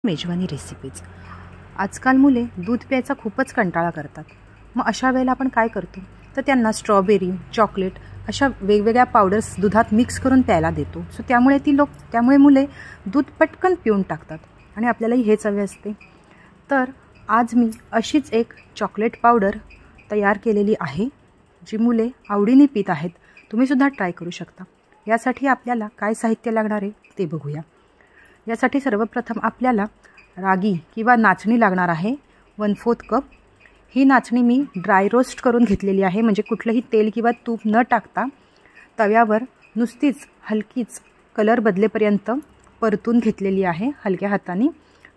मेजवानी रेसिपीज। आजकाल मुले दूध प्यायचा खूपच कंटाळा करतात। मग अशा वेळेला आपण काय करतो तर त्यांना स्ट्रॉबेरी, चॉकलेट अशा वेगवेगळ्या पावडर्स दुधात मिक्स करून प्यायला देतो। सो त्यामुळे मुले दूध पटकन पिऊन टाकतात आणि आपल्यालाही हेच हवे असते। तर आज मी अशीच एक चॉकलेट पावडर तयार केलेली आहे जी मुले आवडीने पित आहेत। तुम्ही सुद्धा ट्राय करू शकता। यासाठी आपल्याला काय साहित्य लागणार आहे ते बघूया। यासाठी सर्वप्रथम आपल्याला रागी किंवा नाचणी लागणार आहे 1/4 कप। ही नाचणी मी ड्राय रोस्ट करून घेतलेली आहे, म्हणजे कुठलेही तेल किंवा तूप न टाकता तव्यावर नुसतीच हलकीच कलर बदलेपर्यंत परतून घेतलेली आहे हलक्या हाताने।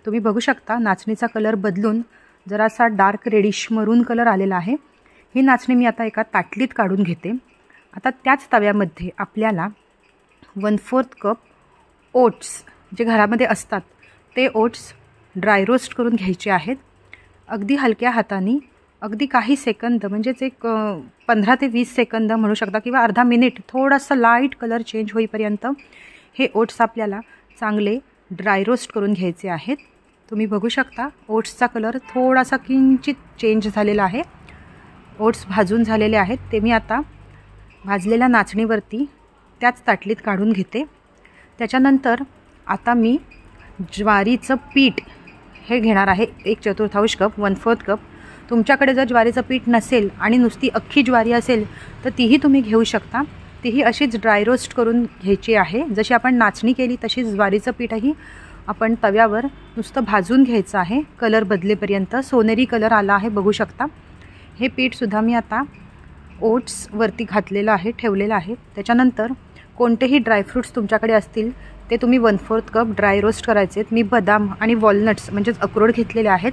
तुम्ही बघू शकता नाचणीचा कलर बदलून जरासा डार्क रेडिश मरून कलर आलेला आहे। ही नाचणी मी आता एका ताटलीत काढून घेते। आता त्याच तव्यामध्ये आपल्याला 1/4 कप ओट्स जे घरामध्ये असतात ते ओट्स ड्राय रोस्ट करून घ्यायचे आहेत। अगदी हलक्या हाताने अगदी काही सेकंद म्हणजेच एक 15 ते 20 सेकंद म्हणू शकता किंवा अर्धा मिनिट थोडासा लाईट कलर चेंज होईपर्यंत हे ओट्स आपल्याला चांगले ड्राय रोस्ट करून घ्यायचे आहेत। तुम्ही बघू शकता ओट्सचा कलर थोडासा किंचित चेंज झालेला आहे। ओट्स भाजून झालेले आहेत ते मी आता भाजलेल्या नाचणीवरती त्याच ताटलीत काढून घेते। त्याच्यानंतर आता मी ज्वारीचं पीठ हे घेणार आहे 1/4 कप 1/4 कप। तुमच्याकडे जर ज्वारीचं पीठ नसेल आणि नुसती अख्खी ज्वारी असेल तर तीही तुम्ही घेऊ शकता। तीही अशीच ड्राय रोस्ट करून घ्यायची आहे। जशी आपण नाचणी केली तशीच ज्वारीचं पीठही आपण तव्यावर नुसतं भाजून घ्यायचं आहे कलर बदलेपर्यंत। सोनेरी कलर आला आहे बघू शकता। हे पीठसुद्धा मी आता ओट्सवरती घातलेलं आहे ठेवलेलं आहे। त्याच्यानंतर कोणतेही ड्रायफ्रूट्स तुमच्याकडे असतील ते तुम्ही 1/4 कप ड्राय रोस्ट करायचे। मी बदाम आणि वॉलनट्स म्हणजेच अक्रोड घेतलेले आहेत।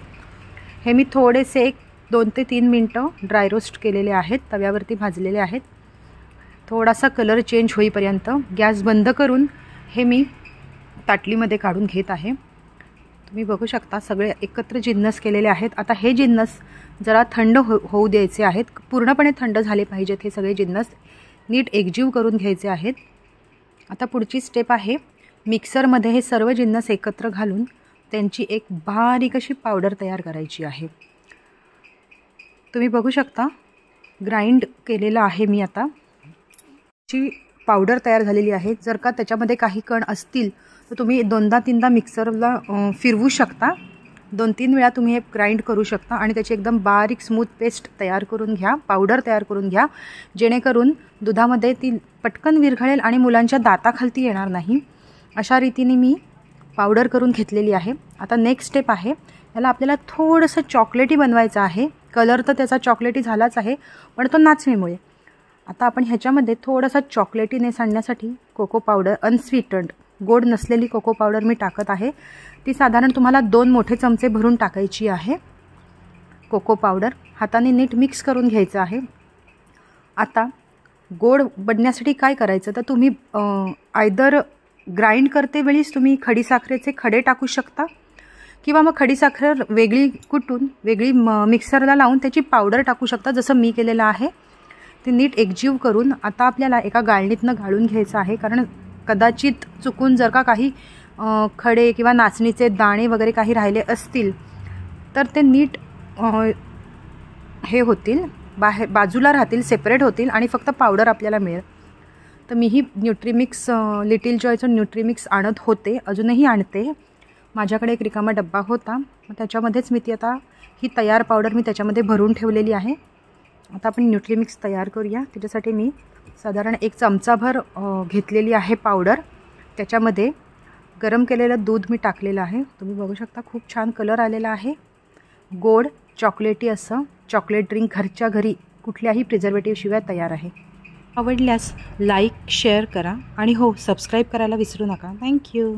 हे मी थोडेसे 2 ते 3 मिनटं ड्राय रोस्ट केलेले आहेत, तव्यावरती भाजलेले आहेत। थोडासा कलर चेंज होईपर्यंत गॅस बंद करून हे मी ताटलीमध्ये काढून घेत आहे। तुम्ही बघू शकता सगळे एकत्र जिन्नस केलेले आहेत। आता हे जिन्नस जरा थंड होऊ द्यायचे आहेत, पूर्णपणे थंड झाले पाहिजेत। हे सगळे जिन्नस नीट एकजीव करून घ्यायचे आहेत। आता पुढची स्टेप आहे मिक्सरमध्ये हे सर्व जिन्नस एकत्र घालून त्यांची एक बारीक अशी पावडर तयार करायची आहे। तुम्ही बघू शकता ग्राइंड केलेलं आहे मी आता। ची पावडर तयार झालेली आहे। जर का त्याच्यामध्ये काही कण असतील तर तुम्ही 2दा-3दा मिक्सरला फिरवू शकता। 2-3 वेळा तुम्ही हे ग्राइंड करू शकता आणि त्याची एकदम बारीक स्मूथ पेस्ट तयार करून घ्या, पावडर तयार करून घ्या, जेणेकरून दुधामध्ये ती पटकन विरघळेल आणि मुलांच्या दाताखालती येणार नाही। अशा रीतीने मी पावडर करून घेतलेली आहे। आता नेक्स्ट स्टेप आहे याला आपल्याला थोडंसं चॉकलेटी बनवायचं आहे। कलर तर त्याचा चॉकलेटी झालाच आहे पण तो नाचणीमुळे। आता आपण ह्याच्यामध्ये थोडासा चॉकलेटीनेस आणण्यासाठी कोको पावडर अनस्वीटन्ड गोड नसलेली कोको पावडर मी टाकत आहे। ती साधारण तुम्हाला 2 मोठे चमचे भरून टाकायची आहे। कोको पावडर हाताने नीट मिक्स करून घ्यायचं आहे। आता गोड बनण्यासाठी काय करायचं तर तुम्ही आयदर ग्राइंड करते वेळीच तुम्ही खडीसाखरेचे खडे टाकू शकता किंवा मग खडीसाखर वेगळी कुटून वेगळी मिक्सरला लावून त्याची पावडर टाकू शकता, जसं मी केलेलं आहे। ते नीट एकजीव करून आता आपल्याला एका गाळणीतनं गाळून घ्यायचं आहे, कारण कदाचित चुकून जर का काही खडे किंवा नाचणीचे दाणे वगैरे काही राहिले असतील तर ते नीट हे होतील, बाजूला राहतील, सेपरेट होतील आणि फक्त पावडर आपल्याला मिळेल। तर मीही न्यूट्रीमिक्स लिटिल जॉयचं न्यूट्रीमिक्स आणत होते, अजूनही आणते। माझ्याकडे एक रिकामा डब्बा होता, मग त्याच्यामध्येच मी ती आता ही तयार पावडर मी त्याच्यामध्ये भरून ठेवलेली आहे। आता आपण न्यूट्रीमिक्स तयार करूया। त्याच्यासाठी मी साधारण 1 चमचाभर घेतलेली आहे पावडर। त्याच्यामध्ये गरम केलेलं दूध मी टाकलेलं आहे। तुम्ही बघू शकता खूप छान कलर आलेला आहे। गोड चॉकलेटी असं चॉकलेट ड्रिंक घरच्या घरी कुठल्याही प्रिझर्वेटिव्ह शिवाय तयार आहे। आवडल्यास लाईक शेअर करा आणि हो सबस्क्राईब करायला विसरू नका। थँक्यू।